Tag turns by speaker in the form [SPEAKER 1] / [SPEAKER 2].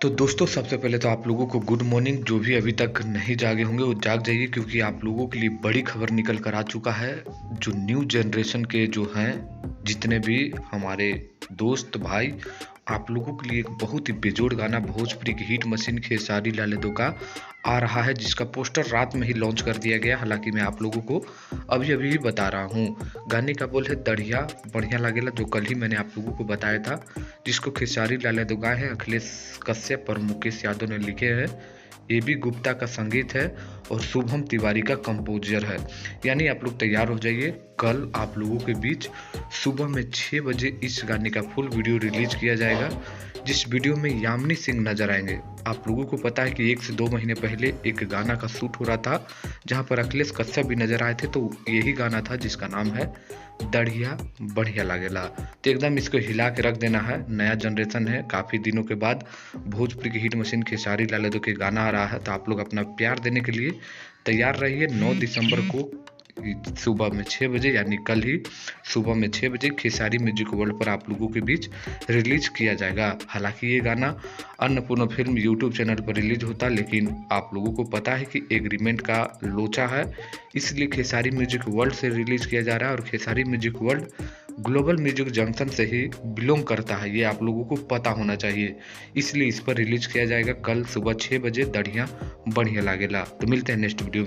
[SPEAKER 1] तो दोस्तों सबसे पहले तो आप लोगों को गुड मॉर्निंग। जो भी अभी तक नहीं जागे होंगे वो जाग जाइए, क्योंकि आप लोगों के लिए बड़ी खबर निकल कर आ चुका है। जो न्यू जनरेशन के जो हैं, जितने भी हमारे दोस्त भाई, आप लोगों के लिए एक बहुत ही बेजोड़ गाना भोजपुरी की हिट मशीन खेसारी लाल यादव का आ रहा है, जिसका पोस्टर रात में ही लॉन्च कर दिया गया। हालांकि मैं आप लोगों को अभी अभी ही बता रहा हूँ। गाने का बोल है दढ़िया बढ़िया लागेला, जो कल ही मैंने आप लोगों को बताया था, जिसको खेसारी लाल यादव गाए हैं, अखिलेश कश्यप और मुकेश यादव ने लिखे हैं। AB गुप्ता का संगीत है और शुभम तिवारी का कंपोजर है। यानी आप लोग तैयार हो जाइए, कल आप लोगों के बीच सुबह में 6 बजे इस गाने का फुल वीडियो रिलीज किया जाएगा, जिस वीडियो में यामिनी सिंह नजर आएंगे। आप लोगों को पता है कि 1 से 2 महीने पहले एक गाना का शूट हो रहा था, जहां पर अखिलेश कश्यप भी नजर आए थे। तो यही गाना था जिसका नाम है दढ़िया बढ़िया लागेला। तो एकदम इसको हिला के रख देना है। नया जनरेशन है, काफ़ी दिनों के बाद भोजपुरी की हिट मशीन खेसारी लाल यादव के गाना आ रहा है। तो आप लोग अपना प्यार देने के लिए तैयार रहिए। 9 दिसंबर को सुबह में 6 बजे, यानी कल ही सुबह में 6 बजे खेसारी म्यूजिक वर्ल्ड पर आप लोगों के बीच रिलीज किया जाएगा। हालांकि ये गाना अन्नपूर्णा फिल्म यूट्यूब चैनल पर रिलीज होता, लेकिन आप लोगों को पता है कि एग्रीमेंट का लोचा है, इसलिए खेसारी म्यूजिक वर्ल्ड से रिलीज किया जा रहा है। और Khesari music world global music junction से ही बिलोंग करता है, ये आप लोगों को पता होना चाहिए। इसलिए इस पर रिलीज किया जाएगा कल सुबह 6 बजे दढ़िया बढ़िया लागेला। तो मिलते हैं नेक्स्ट वीडियो में।